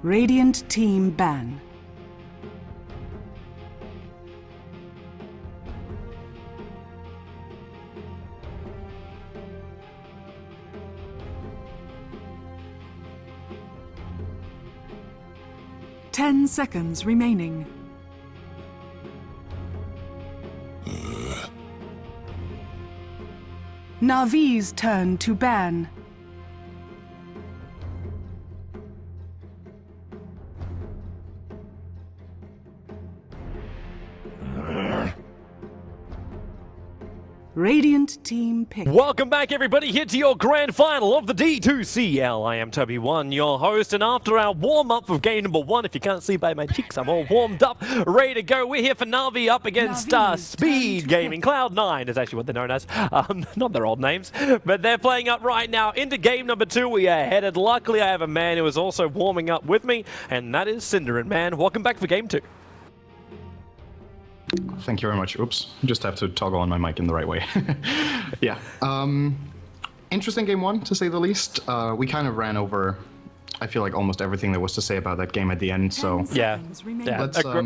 Radiant team ban. Ten seconds remaining. Navi's turn to ban. Radiant team pick. Welcome back, everybody, here to your grand final of the D2CL. I am Toby1, your host, and after our warm-up of game number 1, if you can't see by my cheeks, I'm all warmed up, ready to go. We're here for Navi up against Speed Gaming. Cloud9 is actually what they're known as, not their old names, but they're playing up right now into game number 2. We are headed. Luckily, I have a man who is also warming up with me, and that is Cinder. And man, welcome back for game 2. Thank you very much. Oops, just have to toggle on my mic in the right way. Yeah. Interesting game 1, to say the least. We kind of ran over, I feel like, almost everything there was to say about that game at the end, so... Yeah,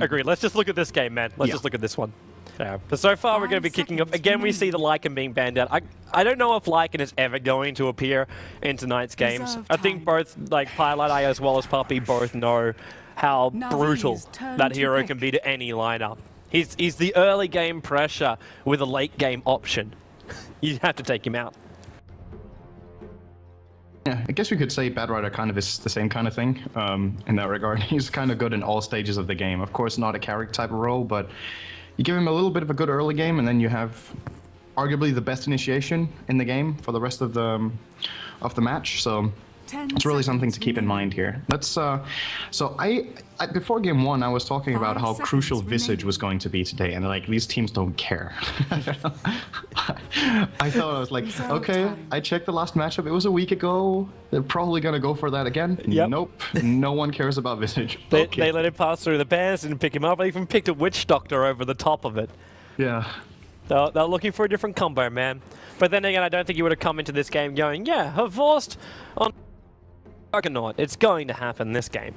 agreed. Let's just look at this game, man. Let's just look at this one. Yeah. But so far, we're going to be kicking up. Again, we see the Lycan being banned out. I don't know if Lycan is ever going to appear in tonight's games. I think both, like, Pilot Eye as well as Puppy both know how brutal that hero can be to any lineup. He's the early game pressure with a late game option. You have to take him out. Yeah, I guess we could say Bad Rider kind of is the same kind of thing in that regard. He's kind of good in all stages of the game. Of course, not a Carrick type of role, but you give him a little bit of a good early game, and then you have arguably the best initiation in the game for the rest of the match. So it's really something to keep in mind here. Let's so I before game 1 I was talking about how crucial Visage was going to be today, and like these teams don't care. I thought, I was like, okay, I checked the last matchup, it was a week ago, they're probably gonna go for that again. Yep. Nope, no one cares about Visage. They let it pass through the bans and pick him up. They even picked a Witch Doctor over the top of it. Yeah. They're looking for a different combo, man. But then again, I don't think you would have come into this game going, yeah, have forced on Juggernaut. It's going to happen this game.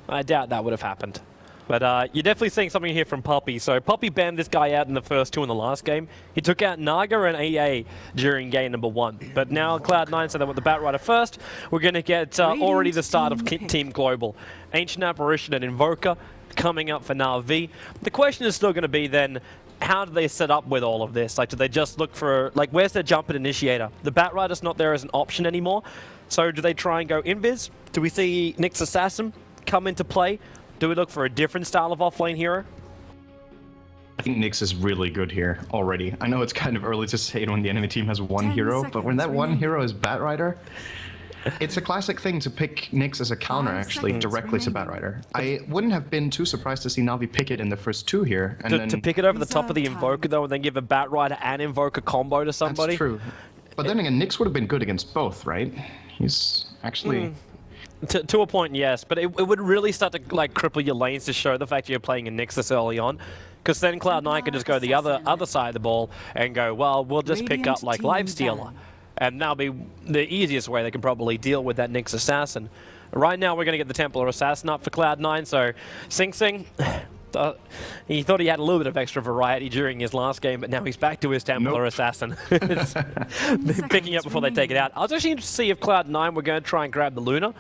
I doubt that would have happened. But you're definitely seeing something here from Puppy. So Puppy banned this guy out in the first 2 in the last game. He took out Naga and EA during game number 1. But now Cloud9 said they want the Bat Rider first. We're going to get already the start of Team Global. Ancient Apparition and Invoker coming up for Navi. The question is still going to be then, how do they set up with all of this? Like, do they just look for, like, where's their jump and initiator? The Bat Rider's not there as an option anymore. So do they try and go invis? Do we see Nyx Assassin come into play? Do we look for a different style of offlane hero? I think Nyx is really good here already. I know it's kind of early to say it when the enemy team has one hero, but when that one hero is Bat Rider, it's a classic thing to pick Nyx as a counter, actually, directly to Bat Rider. I wouldn't have been too surprised to see Navi pick it in the first 2 here. And to pick it over the top of the Invoker, though, and then give a Bat Rider and Invoker combo to somebody? That's true. But then again, Nyx would have been good against both, right? He's actually... To a point, yes, but it would really start to like cripple your lanes to show the fact you're playing a Nyx this early on, because then Cloud9 could just go the other side of the ball and go, well, we'll just pick up like Lifestealer, and that'll be the easiest way they can probably deal with that Nyx Assassin. Right now, we're going to get the Templar Assassin up for Cloud9, so Sing Sing, he thought he had a little bit of extra variety during his last game, but now he's back to his Templar Assassin. Picking up before they take it out. I was actually interested to see if Cloud9 were going to try and grab the Luna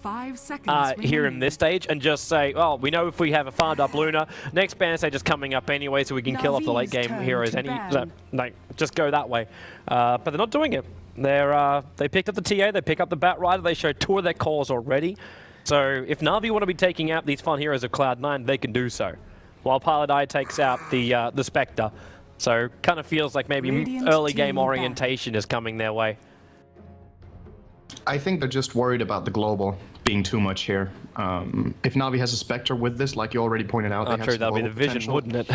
5 seconds here in this stage and just say, well, we know if we have a farmed up Luna, next ban stage is coming up anyway, so we can kill off the late game heroes. Like, just go that way. But they're not doing it. They picked up the TA, they pick up the Bat Rider, they showed 2 of their cores already. So if Navi want to be taking out these fun heroes of Cloud9, they can do so. While Pilot Eye takes out the Spectre. So kind of feels like maybe early game orientation is coming their way. I think they're just worried about the global being too much here. If Navi has a Spectre with this, like you already pointed out, I'm sure that'll be the vision, wouldn't it?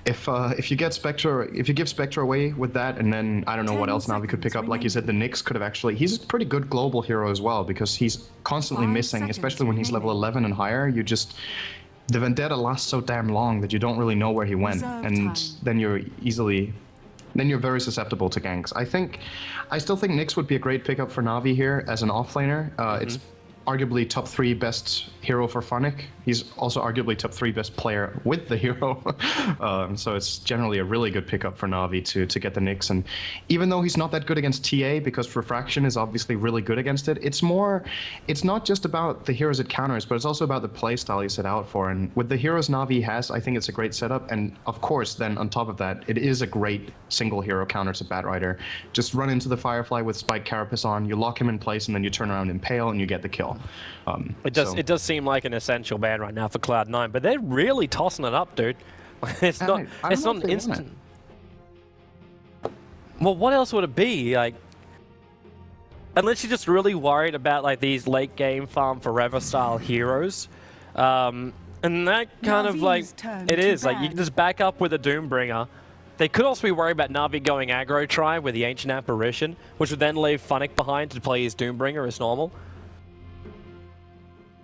If you get Spectre, if you give Spectre away with that, and then I don't know what else Navi could pick up. Like you said, the Nyx could have actually. He's a pretty good global hero as well, because he's constantly missing, especially when he's level 11 and higher. You just, the Vendetta lasts so damn long that you don't really know where he went, and then you're very susceptible to ganks. I still think Nyx would be a great pickup for Navi here as an offlaner. It's arguably top 3 best hero for Funnick. He's also arguably top 3 best player with the hero. So it's generally a really good pickup for Na'Vi to get the Nyx. And even though he's not that good against TA, because Refraction is obviously really good against it, it's not just about the heroes it counters, but it's also about the playstyle you set out for. And with the heroes Na'Vi has, I think it's a great setup. And of course, then on top of that, it is a great single hero counter to Batrider. Just run into the Firefly with Spike Carapace on, you lock him in place, and then you turn around and Impale, and you get the kill. It does seem like an essential ban right now for Cloud9, but they're really tossing it up, dude. It's not an instant. Well, what else would it be? Like, unless you're just really worried about like these late game farm forever style heroes, and that kind of like it is like you can just back up with a Doombringer. They could also be worried about Na'Vi going aggro try with the Ancient Apparition, which would then leave Funnick behind to play his Doombringer as normal.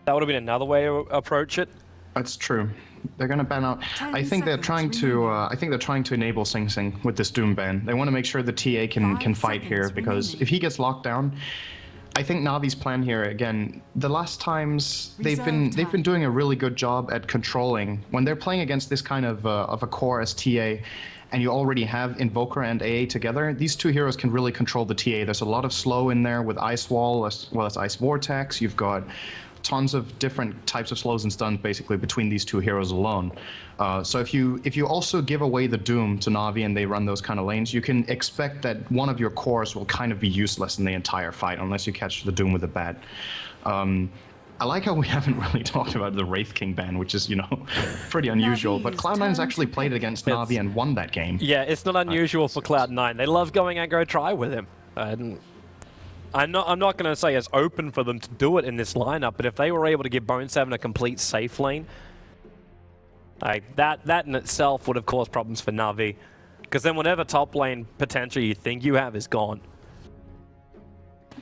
That would have been another way to approach it. That's true. They're gonna ban out. I think they're trying to enable Sing Sing with this Doom ban. They want to make sure the TA can fight here, because if he gets locked down, I think Na'Vi's plan here again. The last times they've been doing a really good job at controlling when they're playing against this kind of a core as TA. And you already have Invoker and AA together, these two heroes can really control the TA. There's a lot of slow in there with Ice Wall as well as Ice Vortex. You've got tons of different types of slows and stuns basically between these two heroes alone. So if you also give away the Doom to Na'Vi and they run those kind of lanes, you can expect that one of your cores will kind of be useless in the entire fight unless you catch the Doom with a bat. I like how we haven't really talked about the Wraith King ban, which is, pretty unusual. But Cloud9's actually played against Na'Vi and won that game. Yeah, it's not unusual for Cloud9. They love going aggro try with him. I'm not going to say it's open for them to do it in this lineup, but if they were able to give Bone7 a complete safe lane, like that in itself would have caused problems for Na'Vi. Because then whatever top lane potential you think you have is gone.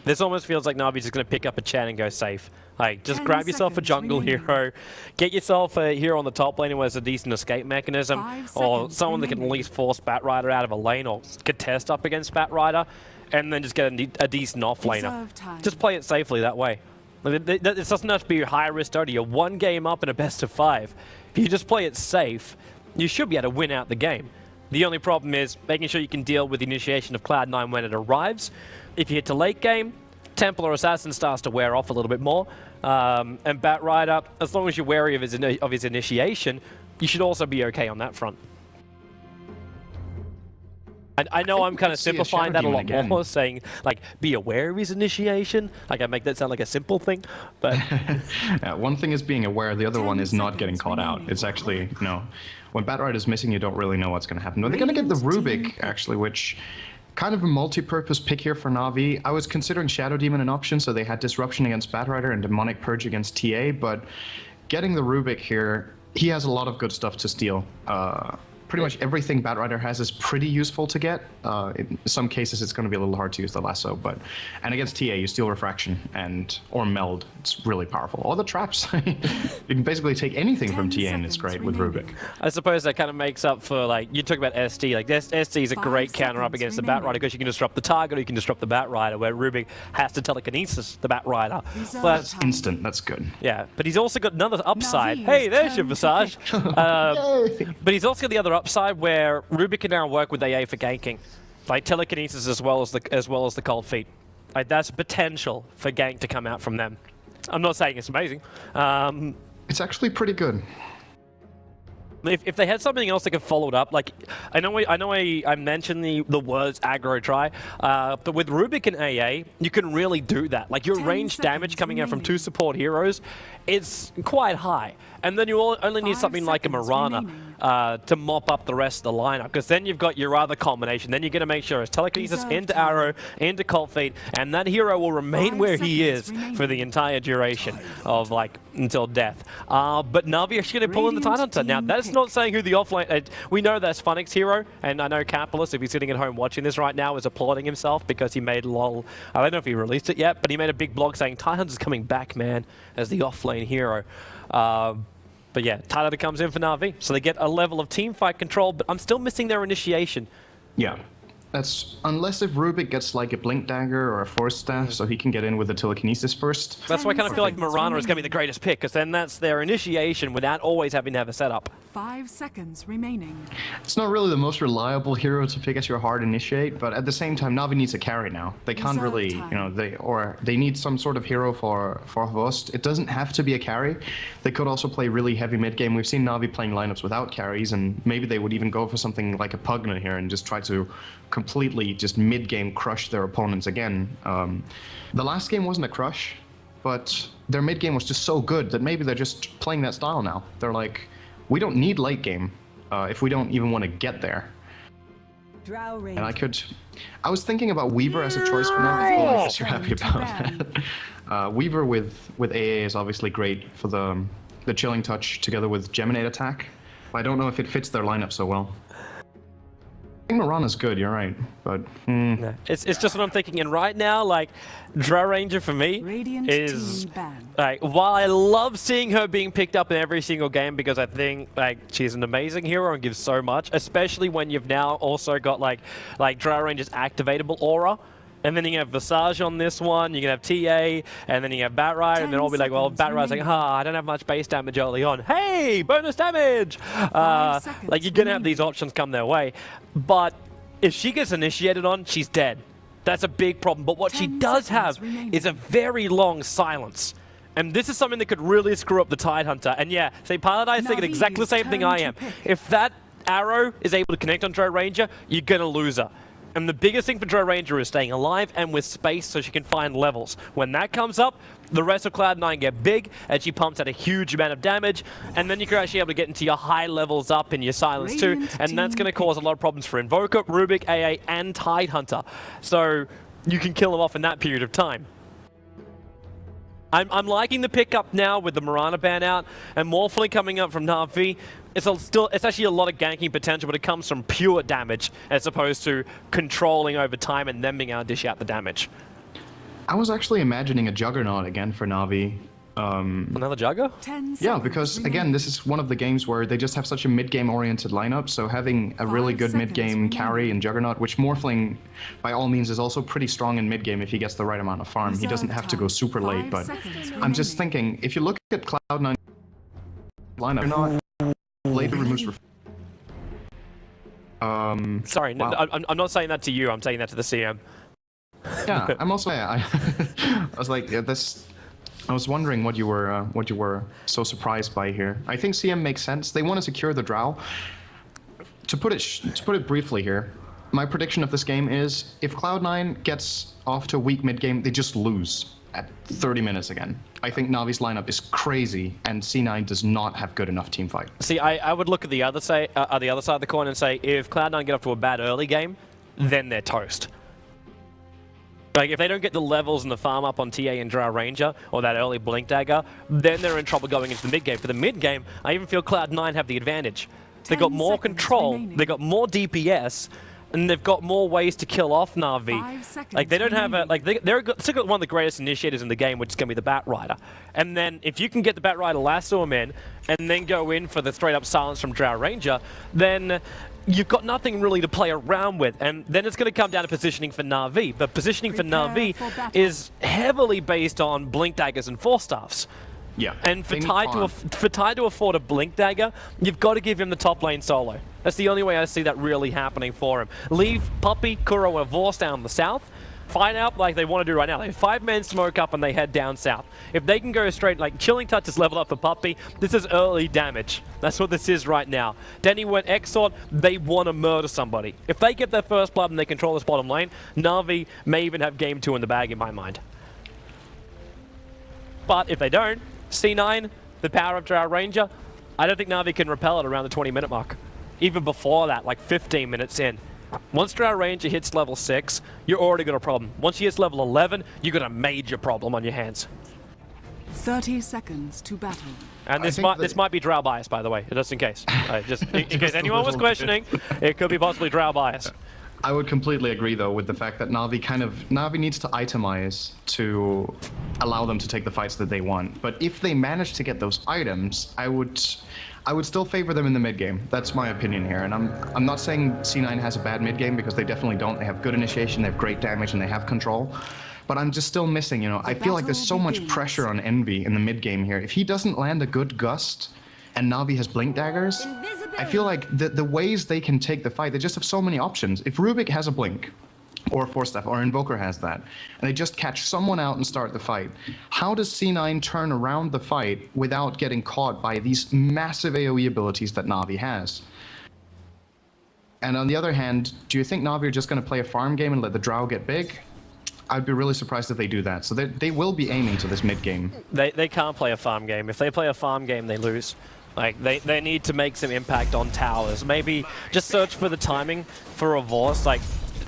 This almost feels like Na'Vi's just going to pick up a Chen and go safe. Like, just grab yourself a jungle hero, get yourself a hero on the top lane who has a decent escape mechanism, or someone that can at least force Batrider out of a lane or contest up against Batrider, and then just get a decent off-laner. Just play it safely that way. It doesn't have to be a high-risk dirty. You're one game up in a best-of-5. If you just play it safe, you should be able to win out the game. The only problem is making sure you can deal with the initiation of Cloud9 when it arrives. If you hit to late game, Templar Assassin starts to wear off a little bit more. And Batrider, as long as you're wary of his initiation, you should also be okay on that front. I know I'm kind of simplifying that a lot more, saying, like, be aware of his initiation. Like, I make that sound like a simple thing, but... Yeah, one thing is being aware, the other one is not getting caught out. It's actually, when Batrider is missing, you don't really know what's going to happen. But they're going to get the Rubik, actually, which... Kind of a multi-purpose pick here for Na'Vi. I was considering Shadow Demon an option, so they had Disruption against Batrider and Demonic Purge against TA, but getting the Rubik here, he has a lot of good stuff to steal. Pretty much everything Batrider has is pretty useful to get. In some cases, it's going to be a little hard to use the lasso, and against TA, you steal Refraction or Meld. It's really powerful. Or the traps. You can basically take anything from TA, and it's great with Rubik. I suppose that kind of makes up for, like, you talk about SD. Like, SD is a great counter up against the Batrider because you can disrupt the target or you can disrupt the Batrider, where Rubik has to telekinesis the Batrider. But that's instant. That's good. Yeah, but he's also got another upside. Hey, there's your Visage. But he's also got the other upside where Rubik can now work with AA for ganking, like telekinesis as well as the cold feet. Like, that's potential for gank to come out from them. I'm not saying it's amazing. It's actually pretty good. If they had something else that could follow it up, like I mentioned the words aggro try, but with Rubik and AA, you can really do that. Like, your range damage coming out from 2 support heroes, it's quite high. And then you only need something like a Mirana to mop up the rest of the lineup, because then you've got your other combination. Then you're going to make sure it's telekinesis into arrow, into cold feet, and that hero will remain where he is for the entire duration of, like, until death. But Na'Vi are actually going to pull in the Tidehunter. Now, that's not saying who the offlane... we know that's Funnick's hero, and I know Capitalist, if he's sitting at home watching this right now, is applauding himself because he made lol... I don't know if he released it yet, but he made a big blog saying Tidehunter's coming back, man, as the offlane hero. But yeah, Tidehunter comes in for Na'Vi, so they get a level of team fight control, but I'm still missing their initiation. Yeah. That's unless if Rubik gets like a Blink Dagger or a Force Staff, so he can get in with the Telekinesis first. That's why I kind of feel like 10 seconds Mirana is going to be remaining. the greatest pick, because then that's their initiation without always having to have a setup. 5 seconds remaining. It's not really the most reliable hero to pick as your hard initiate, but at the same time, Na'Vi needs a carry now. They can't Reserve really, time. they need some sort of hero for Host. It doesn't have to be a carry. They could also play really heavy mid game. We've seen Na'Vi playing lineups without carries, and maybe they would even go for something like a Pugna here and just try to completely just mid game crush their opponents again. The last game wasn't a crush, but their mid game was just so good that maybe they're just playing that style now. They're like, we don't need late game if we don't even want to get there. And I was thinking about Weaver as a choice for now. I guess you're happy about that. Weaver with AA is obviously great for the chilling touch together with Geminate attack. I don't know if it fits their lineup so well. I think Mirana's good, you're right, but No, it's just what I'm thinking. And right now, like, Drow Ranger for me Radiant is team ban. like, while I love seeing her being picked up in every single game because I think like she's an amazing hero and gives so much, especially when you've now also got like Drow Ranger's activatable aura. And then you have Visage on this one, you can have TA, and then you have Batrider, and then I'll be like, well, Batrider's like, I don't have much base damage early on. Hey, bonus damage! Like, you're going to have these options come their way. But if she gets initiated on, she's dead. That's a big problem. But what she 10 does seconds have remaining. is a very long silence. And this is something that could really screw up the Tidehunter. And yeah, say Paladin's thinking exactly the same thing I am. If that arrow is able to connect on Drow Ranger, you're going to lose her. And the biggest thing for Drow Ranger is staying alive and with space so she can find levels. When that comes up, the rest of Cloud9 get big, and she pumps out a huge amount of damage, and then you can actually able to get into your high levels up in your silence too, Radiant and that's going to team cause a lot of problems for Invoker, Rubik, AA, and Tidehunter. So you can kill them off in that period of time. I'm liking the pickup now with the Mirana ban out, and Morphling coming up from Na'Vi. It's actually a lot of ganking potential, but it comes from pure damage as opposed to controlling over time and then being able to dish out the damage. I was actually imagining a Juggernaut again for Na'Vi. Another Jugger? 10 Yeah, seconds because again, remaining. this is one of the games where they just have such a mid-game oriented lineup, so having a really 5 good seconds mid-game remaining. carry and Juggernaut, which Morphling, by all means, is also pretty strong in mid-game if he gets the right amount of farm. He doesn't have to go super late, 5 but seconds I'm just remaining. thinking, if you look at Cloud9 lineup, not later removes... Sorry, wow. I'm not saying that to you, I'm saying that to the CM. Yeah, I'm also. I was like, yeah, this. I was wondering what you were so surprised by here. I think CM makes sense. They want to secure the Drow. To put it briefly here, my prediction of this game is if Cloud9 gets off to a weak mid game, they just lose at 30 minutes again. I think Navi's lineup is crazy, and C9 does not have good enough team fight. See, I would look at the other side of the coin and say, if Cloud9 get off to a bad early game, then they're toast. Like, if they don't get the levels and the farm up on TA and Drow Ranger, or that early Blink Dagger, then they're in trouble going into the mid game. For the mid game, I even feel Cloud9 have the advantage. They got 10 more seconds control, remaining. they got more DPS, and they've got more ways to kill off Na'Vi. 5 seconds Like, they don't have a, remaining. like, they're still got one of the greatest initiators in the game, which is going to be the Batrider. And then, if you can get the Batrider lasso him in, and then go in for the straight-up silence from Drow Ranger, then you've got nothing really to play around with. And then it's going to come down to positioning for Na'Vi. But positioning for Prepare Na'Vi for battle. is heavily based on Blink Daggers and Force Staffs. Yeah. And for they need Tide to afford a Blink Dagger, you've got to give him the top lane solo. That's the only way I see that really happening for him. Leave Puppey, Kuro, and Vorse down the south. Find out like they want to do right now. They have 5-man smoke up and they head down south. If they can go straight, like Chilling Touch is leveled up for Puppey, this is early damage. That's what this is right now. Dendi went Exort, they want to murder somebody. If they get their first blood and they control this bottom lane, Na'Vi may even have game 2 in the bag in my mind. But if they don't, C9, the power of Drow Ranger, I don't think Na'Vi can repel it around the 20-minute mark. Even before that, like 15 minutes in. Once Drow Ranger hits level 6, you're already got a problem. Once she hits level 11, you got a major problem on your hands. 30 seconds to battle. And I this think might be Drow bias, by the way, just in case. Just in case anyone was questioning, it could be possibly Drow bias. I would completely agree, though, with the fact that Na'Vi needs to itemize to allow them to take the fights that they want. But if they manage to get those items, I would still favor them in the mid game. That's my opinion here, and I'm not saying C9 has a bad mid game, because they definitely don't. They have good initiation, they have great damage, and they have control. But I'm just still missing, I feel like there's so much pressure on Envy in the mid game here. If he doesn't land a good gust, and Na'Vi has blink daggers, I feel like the ways they can take the fight, they just have so many options. If Rubik has a blink, or Force Staff, or Invoker has that, and they just catch someone out and start the fight, how does C9 turn around the fight without getting caught by these massive AoE abilities that Na'Vi has? And on the other hand, do you think Na'Vi are just going to play a farm game and let the Drow get big? I'd be really surprised if they do that. So they will be aiming to this mid game. They can't play a farm game. If they play a farm game, they lose. Like, they need to make some impact on towers. Maybe just search for the timing for a Vorce. Like,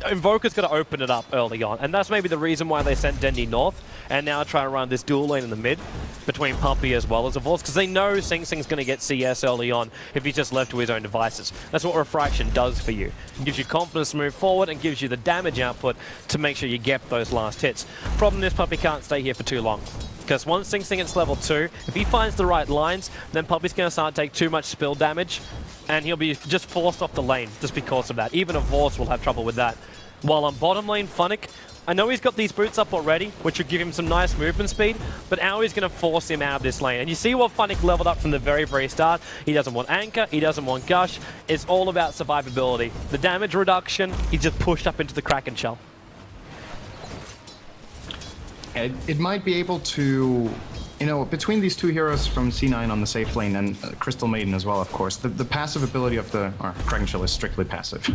Invoker's going to open it up early on, and that's maybe the reason why they sent Dendi north, and now try to run this dual lane in the mid between Puppey as well as a Vorce, because they know Sing Sing's going to get CS early on if he's just left to his own devices. That's what Refraction does for you. It gives you confidence to move forward and gives you the damage output to make sure you get those last hits. Problem is, Puppey can't stay here for too long, because once Sing Sing gets level 2, if he finds the right lines, then Puppey's going to start to take too much spill damage, and he'll be just forced off the lane just because of that. Even a Vorce will have trouble with that. While on bottom lane, Funnick, I know he's got these boots up already, which would give him some nice movement speed, but Aui's going to force him out of this lane. And you see what Funnick leveled up from the very, very start. He doesn't want Anchor, he doesn't want Gush. It's all about survivability. The damage reduction, he's just pushed up into the Kraken shell. It might be able to, between these two heroes from C9 on the safe lane and Crystal Maiden as well, of course, the passive ability of the Kraken Shell is strictly passive.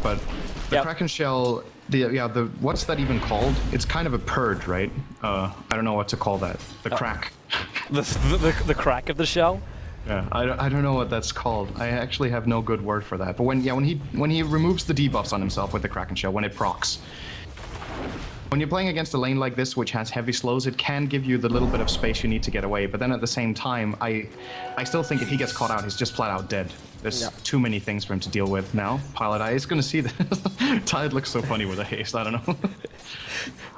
But the Kraken Shell, what's that even called? It's kind of a purge, right? I don't know what to call that. The crack. The crack of the shell? Yeah, I don't know what that's called. I actually have no good word for that. But when he removes the debuffs on himself with the Kraken Shell, when it procs, when you're playing against a lane like this, which has heavy slows, it can give you the little bit of space you need to get away. But then at the same time, I still think if he gets caught out, he's just flat out dead. There's too many things for him to deal with now. Pilot Eye is going to see this. Tide looks so funny with a haste, I don't know.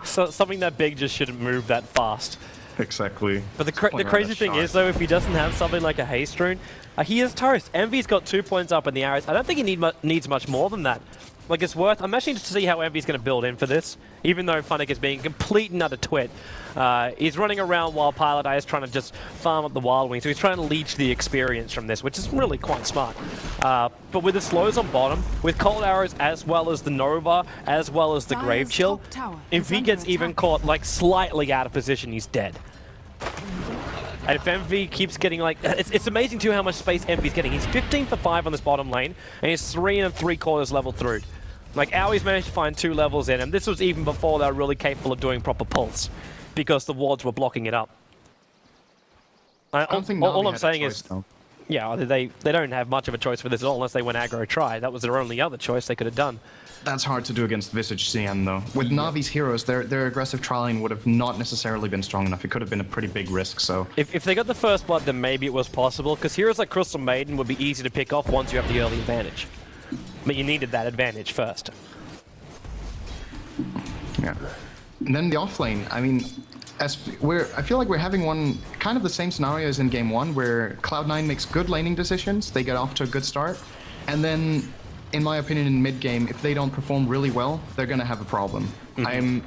So something that big just shouldn't move that fast. Exactly. But the crazy thing is, though, if he doesn't have something like a haste rune, he is toast. Envy's got 2 points up in the arrows. I don't think he needs much more than that. Like, it's worth... I'm actually interested to see how Envy's going to build in for this, even though Funnick is being complete and utter twit. He's running around while Pilot Eye is trying to just farm up the Wild Wing, so he's trying to leech the experience from this, which is really quite smart. But with the slows on bottom, with Cold Arrows as well as the Nova, as well as the Grave Chill, if he gets even caught, like, slightly out of position, he's dead. And if Envy keeps getting, like... It's amazing, too, how much space Envy's getting. He's 15 for 5 on this bottom lane, and he's 3 3/4 level through. Like, Aui's managed to find 2 levels in, and this was even before they were really capable of doing proper pulse, because the wards were blocking it up. All I'm saying is... Yeah, they don't have much of a choice for this at all, unless they went aggro try. That was their only other choice they could have done. That's hard to do against Visage CN, though. With Navi's heroes, their aggressive trialing would have not necessarily been strong enough. It could have been a pretty big risk, so... If they got the first blood, then maybe it was possible, because heroes like Crystal Maiden would be easy to pick off once you have the early advantage. But you needed that advantage first. Yeah. And then the offlane, I mean, I feel like we're having kind of the same scenario as in game 1, where Cloud9 makes good laning decisions, they get off to a good start, and then, in my opinion, in mid-game, if they don't perform really well, they're gonna have a problem. Mm-hmm.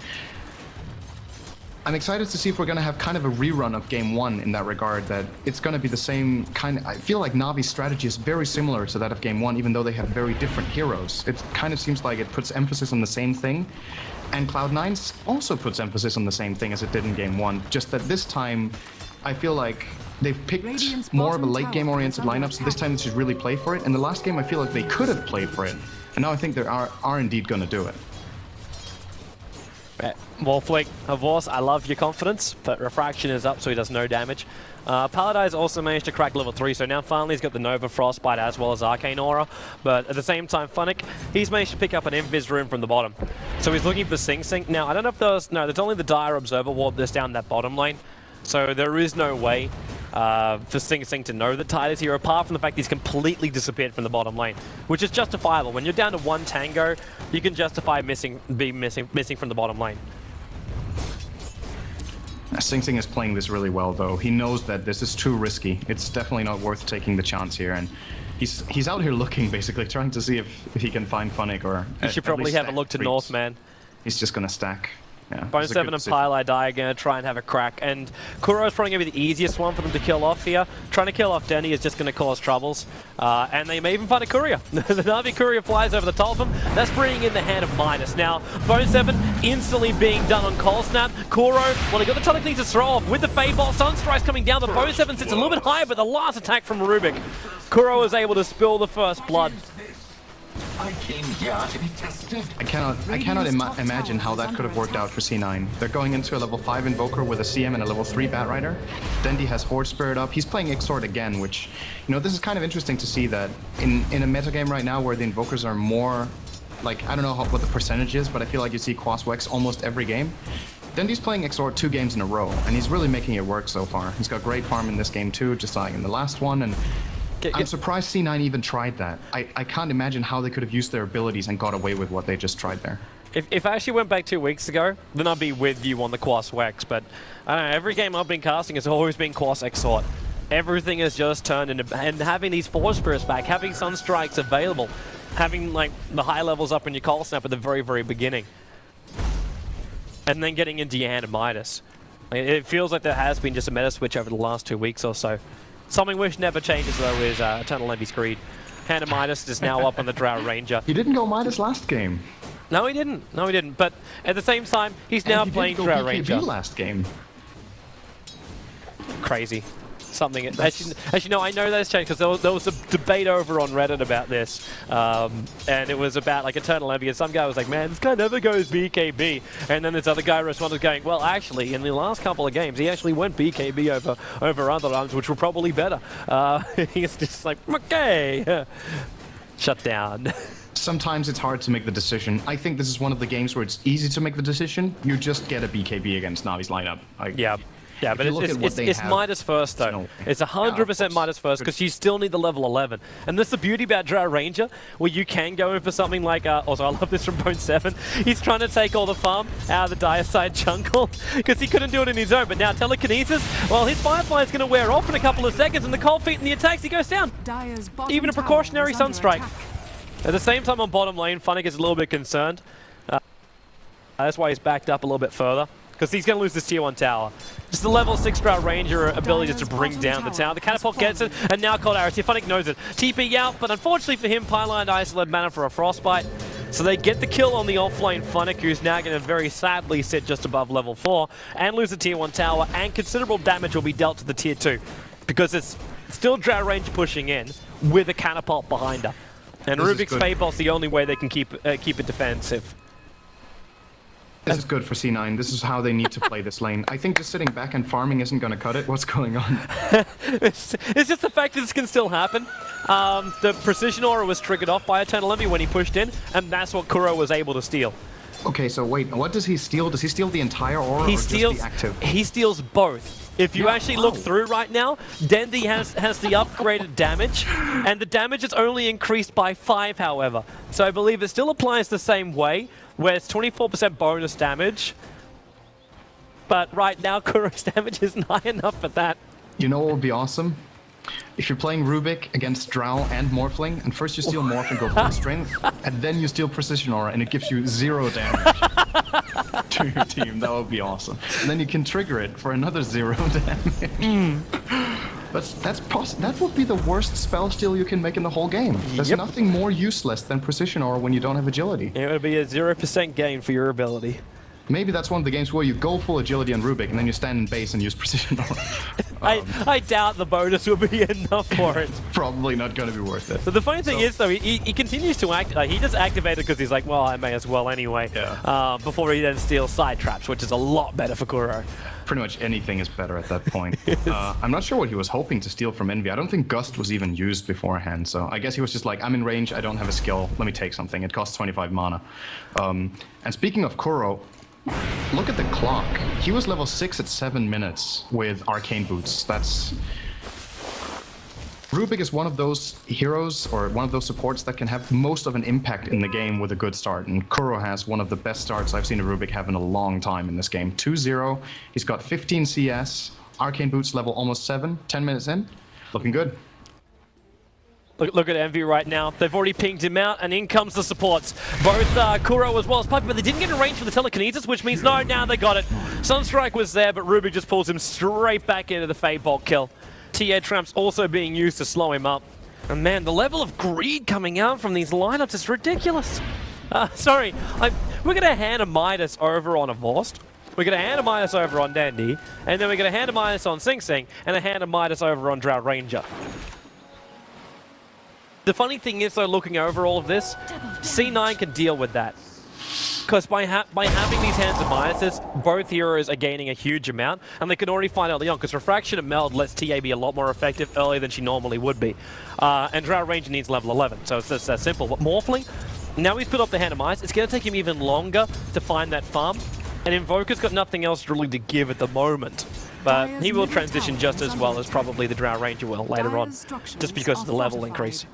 I'm excited to see if we're going to have kind of a rerun of Game 1 in that regard, that it's going to be the same kind of... I feel like Navi's strategy is very similar to that of Game 1, even though they have very different heroes. It kind of seems like it puts emphasis on the same thing, and Cloud9 also puts emphasis on the same thing as it did in Game 1, just that this time, I feel like they've picked more of a late-game-oriented lineup, so this time they should really play for it, and the last game I feel like they could have played for it, and now I think they are indeed going to do it. Wolflick, of course, I love your confidence, but Refraction is up, so he does no damage. Paladai's also managed to crack level 3, so now finally he's got the Nova Frostbite as well as Arcane Aura, but at the same time, Funnick, he's managed to pick up an Invis Rune from the bottom. So he's looking for Sing Sing. Now, I don't know if there's... No, there's only the Dire Observer Ward that's down that bottom lane, so there is no way for Sing Sing to know that Tide is here, apart from the fact he's completely disappeared from the bottom lane, which is justifiable. When you're down to one tango, you can justify missing from the bottom lane. Sing Sing is playing this really well, though. He knows that this is too risky. It's definitely not worth taking the chance here, and he's out here looking, basically, trying to see if he can find Funnick or. You should probably have a look to North, man. He's just gonna stack. Yeah, Bone 7 and Pylai are going to try and have a crack, and Kuro's probably going to be the easiest one for them to kill off here. Trying to kill off Dendi is just going to cause troubles, and they may even find a courier. The Navi courier flies over the top of him. That's bringing in the hand of Midas. Now, Bone 7 instantly being done on Cold Snap. Kuro, well, he got the telekinesis throw off with the Fade Ball. Sunstrike's coming down, but Bone 7 sits a little bit higher, but the last attack from Rubik, Kuro is able to spill the first blood. I came here to be tested. I cannot imagine how that could have worked out for C9. They're going into a level 5 Invoker with a CM and a level 3 Batrider. Dendi has Horde Spirit up. He's playing Xord again, which, you know, this is kind of interesting to see that in a metagame right now where the Invokers are more, like, I don't know what the percentage is, but I feel like you see Quas Wex almost every game. Dendi's playing Xord 2 games in a row, and he's really making it work so far. He's got great farm in this game too, just like in the last one, and I'm surprised C9 even tried that. I can't imagine how they could have used their abilities and got away with what they just tried there. If I actually went back 2 weeks ago, then I'd be with you on the Quas Wex, but I don't know, every game I've been casting has always been Quas Xord. Everything has just turned into, and having these Force Spirits back, having Sunstrikes available, having like the high levels up in your Cold Snap at the very, very beginning, and then getting into your Hand of Midas. It feels like there has been just a meta switch over the last 2 weeks or so. Something which never changes, though, is Eternal Envy's Greed. Hand of Midas is now up on the Drow Ranger. He didn't go Midas last game. No, he didn't. No, he didn't. But at the same time, he's now playing Drow Ranger. Last game. Crazy. Something. Actually, no, I know that has changed because there was a debate over on Reddit about this, and it was about like Eternal Envy, and some guy was like, "Man, this guy never goes BKB," and then this other guy responded going, "Well, actually, in the last couple of games, he actually went BKB over other arms, which were probably better." He's just like, "Okay, shut down." Sometimes it's hard to make the decision. I think this is one of the games where it's easy to make the decision. You just get a BKB against Navi's lineup. Yeah. Yeah, but it's Midas first, though. It's 100% Midas first, because you still need the level 11. And that's the beauty about Drow Ranger, where you can go in for something like... also, I love this from Bone 7. He's trying to take all the farm out of the Dire Side jungle, because he couldn't do it in his own. But now Telekinesis, well, his Firefly's going to wear off in a couple of seconds, and the Cold Feet and the attacks, he goes down. Even a precautionary Sunstrike. At the same time on bottom lane, Funnick is a little bit concerned. That's why he's backed up a little bit further, because he's going to lose this tier 1 tower. Just the level 6 Drow Ranger ability just to bring down the tower. The catapult gets it, and now Cold Arrows here. Funnick knows it. TP out, but unfortunately for him, Pylai and Isolate mana for a Frostbite. So they get the kill on the offlane Funnick, who's now going to very sadly sit just above level 4, and lose the tier 1 tower, and considerable damage will be dealt to the tier 2. Because it's still Drow Ranger pushing in, with a catapult behind her. And Rubik's Fade Ball's the only way they can keep it defensive. This is good for C9. This is how they need to play this lane. I think just sitting back and farming isn't going to cut it. What's going on? It's just the fact that this can still happen. The Precision Aura was triggered off by Eternal Envy when he pushed in, and that's what Kuro was able to steal. Okay, so wait, what does he steal? Does he steal the entire aura or just the active? He steals both. If you actually look through right now, Dendi has the upgraded damage, and the damage is only increased by 5, however. So I believe it still applies the same way, where it's 24% bonus damage. But right now, Kuro's damage isn't high enough for that. You know what would be awesome? If you're playing Rubik against Drow and Morphling, and first you steal Morph and go full strength, and then you steal Precision Aura, and it gives you 0 damage to your team, that would be awesome. And then you can trigger it for another 0 damage. That would be the worst spell steal you can make in the whole game. There's nothing more useless than Precision Aura when you don't have agility. It would be a 0% gain for your ability. Maybe that's one of the games where you go full agility on Rubik and then you stand in base and use Precision Aura. I doubt the bonus will be enough for it. Probably not going to be worth it. But the funny thing is, though, he continues to act. He just activated because he's like, well, I may as well anyway. Yeah. Before he then steals Side Traps, which is a lot better for Kuro. Pretty much anything is better at that point. I'm not sure what he was hoping to steal from Envy. I don't think Gust was even used beforehand, so I guess he was just like, I'm in range, I don't have a skill, let me take something. It costs 25 mana. And speaking of Kuro, look at the clock. He was level 6 at 7 minutes with Arcane Boots. That's... Rubik is one of those heroes, or one of those supports that can have most of an impact in the game with a good start. And Kuro has one of the best starts I've seen a Rubik have in a long time in this game. 2-0, he's got 15 CS, Arcane Boots level almost 7, 10 minutes in. Looking good. Look at Envy right now. They've already pinged him out, and in comes the supports. Both Kuro as well as Puppy, but they didn't get in range for the telekinesis, which means no, now they got it. Sunstrike was there, but Rubik just pulls him straight back into the Fade Bolt kill. TA Tramp's also being used to slow him up. And man, the level of greed coming out from these lineups is ridiculous. Sorry, we're going to hand a Midas over on a Vorst. We're going to hand a Midas over on Dendi. And then we're going to hand a Midas on Sing Sing. And a hand a Midas over on Drow Ranger. The funny thing is, though, looking over all of this, C9 can deal with that. Because by having these hands of Midases, both heroes are gaining a huge amount, and they can already find early on, because Refraction and Meld lets TA be a lot more effective earlier than she normally would be. And Drow Ranger needs level 11, so it's just that simple. But Morphling, now he's put up the hand of Midas, it's going to take him even longer to find that farm, and Invoker's got nothing else really to give at the moment. But he will transition just as well as probably the Drow Ranger will later on, just because of the level increase.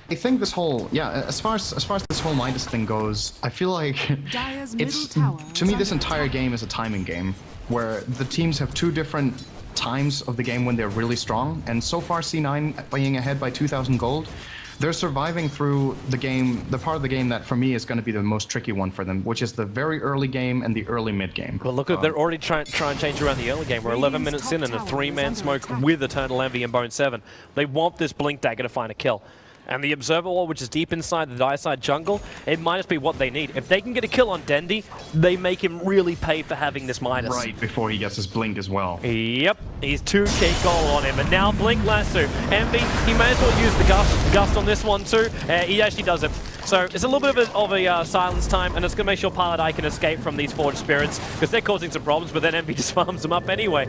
I think this whole, as far as this whole Midas thing goes, I feel like it's, to me, this entire game is a timing game, where the teams have two different times of the game when they're really strong, and so far C9 being ahead by 2,000 gold, they're surviving through the game, the part of the game that for me is going to be the most tricky one for them, which is the very early game and the early mid game. Well, look, they're already trying and change around the early game. We're 11 minutes in and a 3-man smoke with Eternal Envy and Bone 7. They want this Blink Dagger to find a kill. And the Observer Wall, which is deep inside the Diaside jungle, it might just be what they need. If they can get a kill on Dendi, they make him really pay for having this Midas. Right, before he gets his Blink as well. Yep, he's 2k goal on him, and now Blink Lasso. Envy, he may as well use the Gust on this one too. He actually does it. So it's a little bit of a silence time, and it's going to make sure Pilot Eye can escape from these Forged Spirits, because they're causing some problems, but then Envy just farms them up anyway.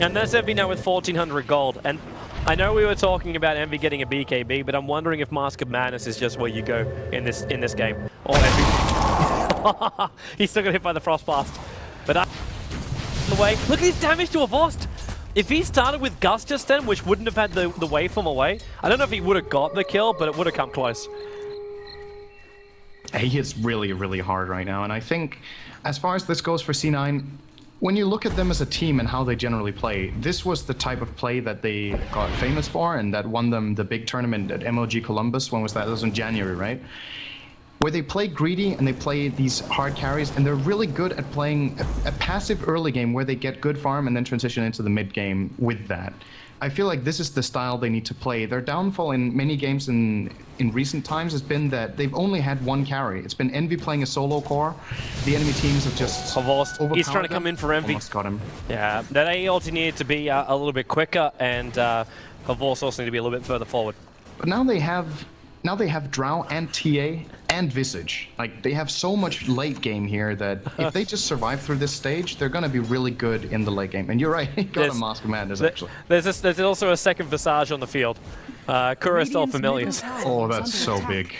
And that's Envy now with 1,400 gold. And I know we were talking about Envy getting a BKB, but I'm wondering if Mask of Madness is just where you go in this game. Or Envy. He's still got hit by the Frost Blast. But the way, look at his damage to a Vost. If he started with Gust just then, which wouldn't have had the waveform away, I don't know if he would have got the kill, but it would have come close. He hits really, really hard right now, and I think as far as this goes for C9, when you look at them as a team and how they generally play, this was the type of play that they got famous for and that won them the big tournament at MLG Columbus. When was that? That was in January, right? Where they play greedy and they play these hard carries, and they're really good at playing a passive early game where they get good farm and then transition into the mid game with that. I feel like this is the style they need to play. Their downfall in many games in recent times has been that they've only had one carry. It's been Envy playing a solo core. The enemy teams have just overpowered. He's trying to come in for Envy. Almost got him. Yeah, that AE ulti needed to be a little bit quicker, and Havor's also need to be a little bit further forward. But now they have Drow and TA and Visage. Like, they have so much late game here that if they just survive through this stage, they're going to be really good in the late game. And you're right, he got a Mask of Madness, actually. There's also a second Visage on the field. Kuro still familiars. Oh, that's so big.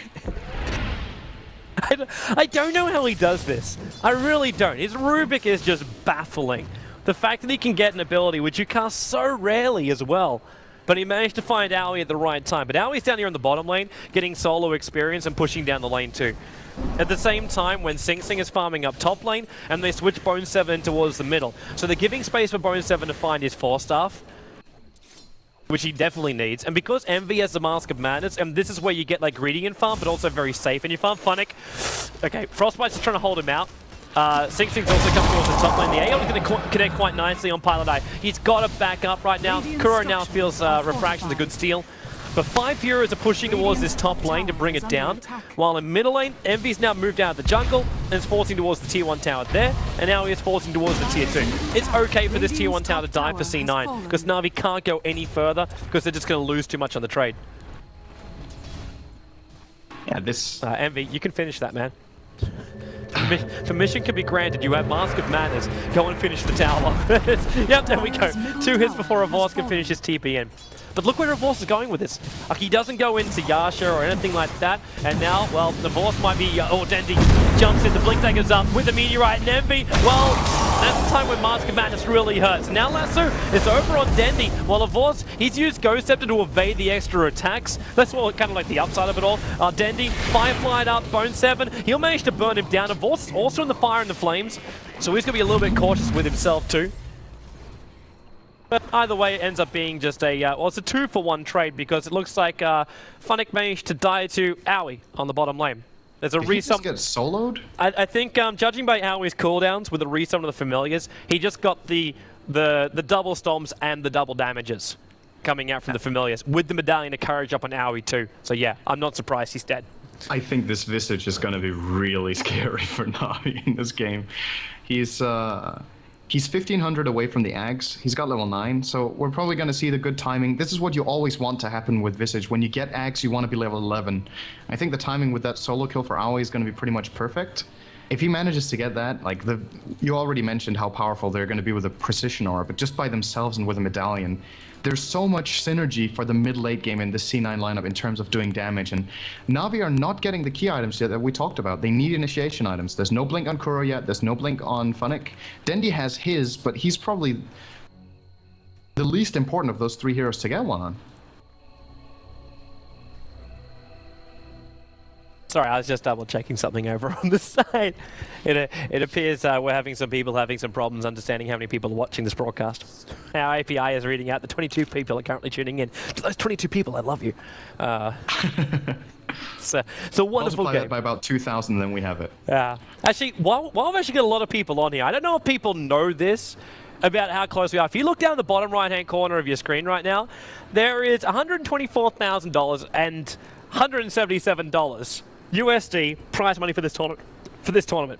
I don't know how he does this. I really don't. His Rubik is just baffling. The fact that he can get an ability, which you cast so rarely as well. But he managed to find Owie at the right time. But Owie's down here in the bottom lane, getting solo experience and pushing down the lane too. At the same time, when Sing Sing is farming up top lane, and they switch Bone 7 towards the middle. So they're giving space for Bone 7 to find his 4-staff, which he definitely needs. And because Envy has the Mask of Madness, and this is where you get like greedy in farm, but also very safe in your farm. Funnick, okay, Frostbite's just trying to hold him out. Sing Sing's also coming towards the top lane. The AO is going to connect quite nicely on Pilot Eye. He's got to back up right now. Kuro now feels Refraction's a good steal. But 5 heroes are pushing towards this top lane to bring it down. While in middle lane, Envy's now moved out of the jungle and is forcing towards the tier 1 tower there. And now he is forcing towards the tier 2. It's okay for this tier 1 tower to die for C9 because Na'Vi can't go any further because they're just going to lose too much on the trade. Yeah, this... Envy, you can finish that, man. Permission can be granted. You have Mask of Madness. Go and finish the tower. Yep, there we go. 2 hits before Avos can finish his TP in. But look where Divorce is going with this. Like, he doesn't go into Yasha or anything like that. And now, well, Divorce might be... oh, Dendi jumps in. The Blink Dagger's up with the Meteorite and Envy. Well, that's the time when Mask of Madness really hurts. Now Lasso is over on Dendi. While Divorce, he's used Ghost Scepter to evade the extra attacks. That's what kind of like the upside of it all. Dendi, Firefly up, Bone 7. He'll manage to burn him down. Divorce is also in the fire and the flames. So he's going to be a little bit cautious with himself too. But either way, it ends up being just a, well, it's a 2-for-1 trade because it looks like Funnick managed to die to Owie on the bottom lane. There's a Did he just resummon. get soloed? I think, judging by Owie's cooldowns with the resummon of the Familiars, he just got the double storms and the double damages coming out from the Familiars with the Medallion of Courage up on Owie too. So yeah, I'm not surprised he's dead. I think this Visage is going to be really scary for Navi in this game. He's 1500 away from the Ags. He's got level 9, so we're probably going to see the good timing. This is what you always want to happen with Visage. When you get Ags, you want to be level 11. I think the timing with that solo kill for Aoi is going to be pretty much perfect. If he manages to get that, like you already mentioned how powerful they're going to be with a precision aura, but just by themselves and with a medallion, there's so much synergy for the mid-late game in the C9 lineup in terms of doing damage, and Navi are not getting the key items yet that we talked about. They need initiation items. There's no blink on Kuro yet, there's no blink on Funnick. Dendi has his, but he's probably the least important of those 3 heroes to get one on. Sorry, I was just double checking something over on the side. It appears we're having some problems understanding how many people are watching this broadcast. Our API is reading out the 22 people are currently tuning in. To those 22 people, I love you. So wonderful Multiply game. that by about 2,000, then we have it. Yeah. Actually, while I've actually got a lot of people on here, I don't know if people know this about how close we are. If you look down the bottom right-hand corner of your screen right now, there is $124,000 and $177 USD prize money for this tournament.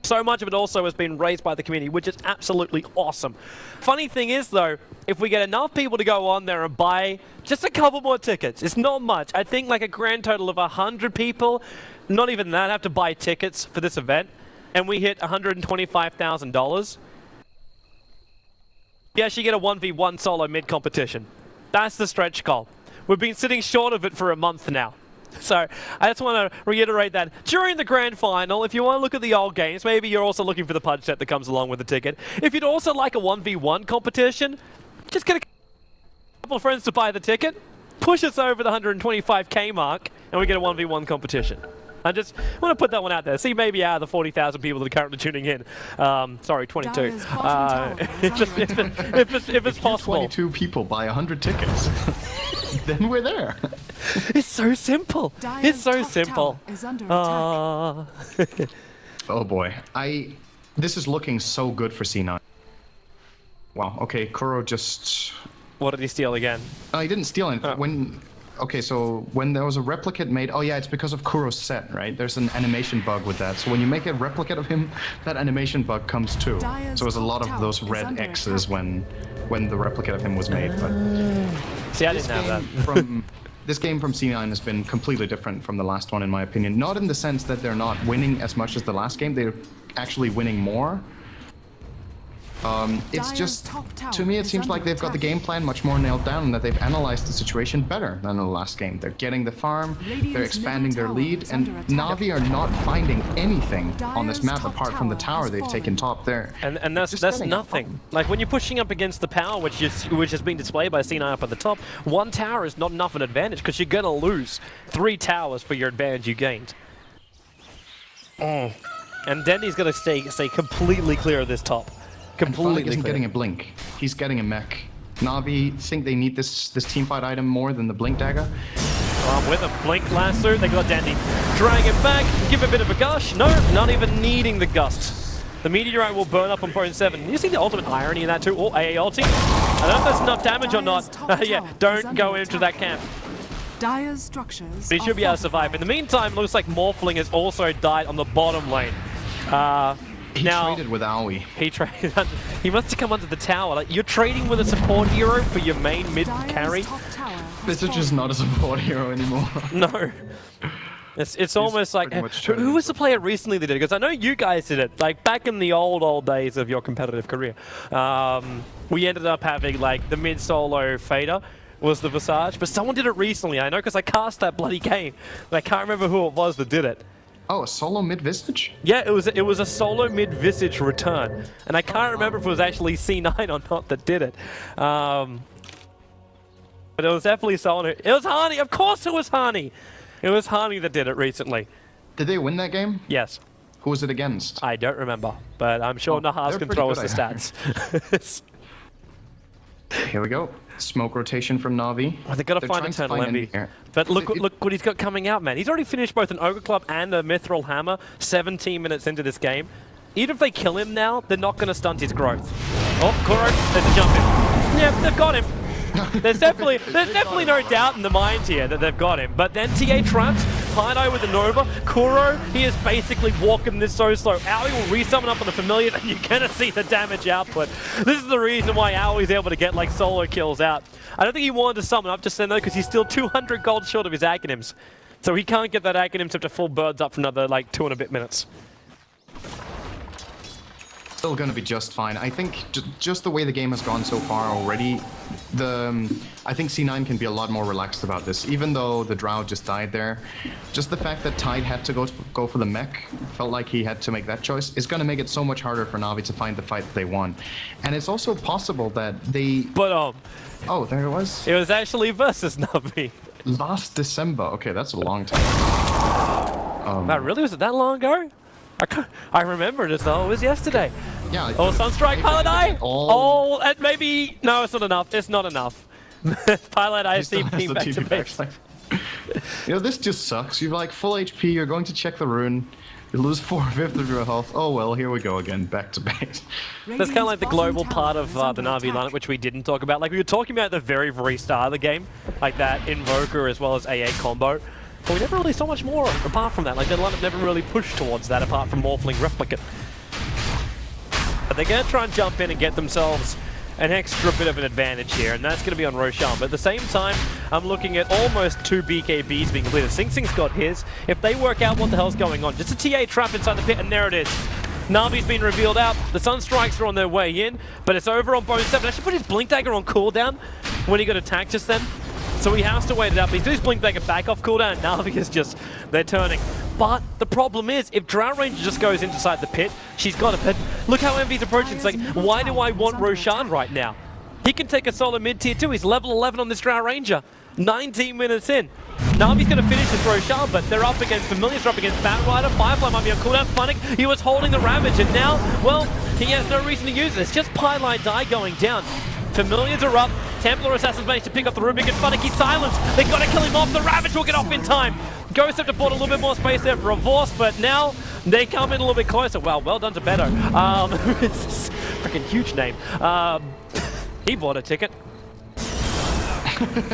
So much of it also has been raised by the community, which is absolutely awesome. Funny thing is, though, if we get enough people to go on there and buy just a couple more tickets, it's not much. I think like a grand total of 100 people, not even that, have to buy tickets for this event, and we hit $125,000. You actually get a 1v1 solo mid-competition. That's the stretch goal. We've been sitting short of it for a month now. So I just want to reiterate that during the grand final, if you want to look at the old games, maybe you're also looking for the punch set that comes along with the ticket. If you'd also like a 1v1 competition, just get a couple of friends to buy the ticket, push us over the 125k mark, and we get a 1v1 competition. I just want to put that one out there. See, maybe out of the 40,000 people that are currently tuning in. Sorry, 22. If it's possible. 22 people buy 100 tickets, then we're there. It's so simple. It's so simple. Is under attack. Oh boy, this is looking so good for C9. Wow. Okay, Kuro just. What did he steal again? He didn't steal anything. Oh. Okay, so when there was a replicate made, oh yeah, it's because of Kuro's set, right? There's an animation bug with that. So when you make a replicate of him, that animation bug comes too. So there's a lot of those red X's when the replicate of him was made. But see, I didn't have that. This game from C9 has been completely different from the last one, in my opinion. Not in the sense that they're not winning as much as the last game, they're actually winning more. It's just, to me, it seems like they've got the game plan much more nailed down and that they've analyzed the situation better than in the last game. They're getting the farm, they're expanding their lead, and Navi are not finding anything on this map apart from the tower they've taken top there. And that's nothing. Like when you're pushing up against the power, which has been displayed by C9 up at the top, one tower is not enough an advantage because you're gonna lose 3 towers for your advantage you gained. And Dendi's gonna stay completely clear of this top. Completely isn't getting a blink. He's getting a mech. Navi think they need this teamfight item more than the blink dagger. With a blink lasso, they got Dendi. Drag it back, give a bit of a gush. No, not even needing the gust. The meteorite will burn up on Bone 7. You see the ultimate irony in that too? Oh, AA ulti. I don't know if that's enough damage or not. Yeah, don't go into that camp. Dire's structures. But he should be able to survive. In the meantime, looks like Morphling has also died on the bottom lane. He traded with Aoi. He traded. He must have come under the tower. Like, you're trading with a support hero for your main mid carry. This is just not a support hero anymore. No. It's almost like, pretty much who was the player recently that did it? Because I know you guys did it, like back in the old days of your competitive career. We ended up having like the mid-solo fader was the Visage, but someone did it recently, I know, because I cast that bloody game. And I can't remember who it was that did it. Oh, a solo mid-visage? Yeah, it was a solo mid-visage return. And I can't remember if it was actually C9 or not that did it. But it was definitely someone who... It was Hani! Of course it was Hani! It was Hani that did it recently. Did they win that game? Yes. Who was it against? I don't remember, but I'm sure Nahas they're can pretty throw us good, the I heard. stats. Here we go. Smoke rotation from Na'Vi. Well, they've got to They're find trying to Eternal find Envy. Envy here. But look what he's got coming out, man. He's already finished both an Ogre Club and a Mithril Hammer 17 minutes into this game. Even if they kill him now, they're not going to stunt his growth. Oh, Kuro, there's a jump in. Yeah, they've got him. There's definitely no doubt in the mind here that they've got him. But then TA traps, Pino with the Nova, Kuro, he is basically walking this so slow. Aoi will resummon up on the Familiars and you're gonna see the damage output. This is the reason why Aoi's able to get like solo kills out. I don't think he wanted to summon up just then though, because he's still 200 gold short of his Acronyms. So he can't get that Acronyms up to full birds up for another like 2 and a bit minutes. Still gonna be just fine. I think just the way the game has gone so far already, I think C9 can be a lot more relaxed about this. Even though the Drow just died there, just the fact that Tide had to go for the mech, felt like he had to make that choice, is gonna make it so much harder for Na'Vi to find the fight that they want. And it's also possible that they... But Oh, there it was. it was actually versus Na'Vi. Last December. Okay, that's a long time. That really was it that long ago? I remember it as though it was yesterday. Yeah. Oh, Sunstrike, Pilot Eye! all- Oh, and maybe... No, it's not enough. It's not enough. Pilot Eye Still has CP the back to TP base. backside. You know, this just sucks. You're like full HP, you're going to check the rune, you lose 4/5 of your health. Oh well, here we go again, back to base. That's kind of like the global part of the Na'Vi lineup, which we didn't talk about. Like, we were talking about at the very, very start of the game, like that Invoker as well as AA combo. But we never really saw much more apart from that. Like, the lineup never really pushed towards that apart from Morphling Replicant. But they're going to try and jump in and get themselves an extra bit of an advantage here, and that's going to be on Roshan. But at the same time, I'm looking at almost 2 BKBs being completed. Sing Sing's got his. If they work out what the hell's going on, just a TA trap inside the pit, and there it is. Na'Vi's been revealed out. The Sunstrikes are on their way in, but it's over on Bone 7. Actually put his Blink Dagger on cooldown when he got attacked just then. So he has to wait it up. He's doing his Blink Dagger back off cooldown, and Na'Vi is just, they're turning. But the problem is, if Drow Ranger just goes inside the pit, she's got it. But look how Envy's approaching. It's like, why do I want Roshan right now? He can take a solo mid-tier 2. He's level 11 on this Drow Ranger. 19 minutes in. Na'Vi's going to finish with Roshan, but they're up against Familiars, they're up against Batrider. Firefly might be on cooldown. Funnick, he was holding the Ravage, and now, well, he has no reason to use it. It's just Pylite Die going down. Familiars are up. Templar Assassins managed to pick up the Rubik, and Funnick, he's silenced. They've got to kill him off. The Ravage will get off in time. Ghost have to put a little bit more space there for Revorce, but now they come in a little bit closer. Well done to Beto. It's a freaking huge name. He bought a ticket.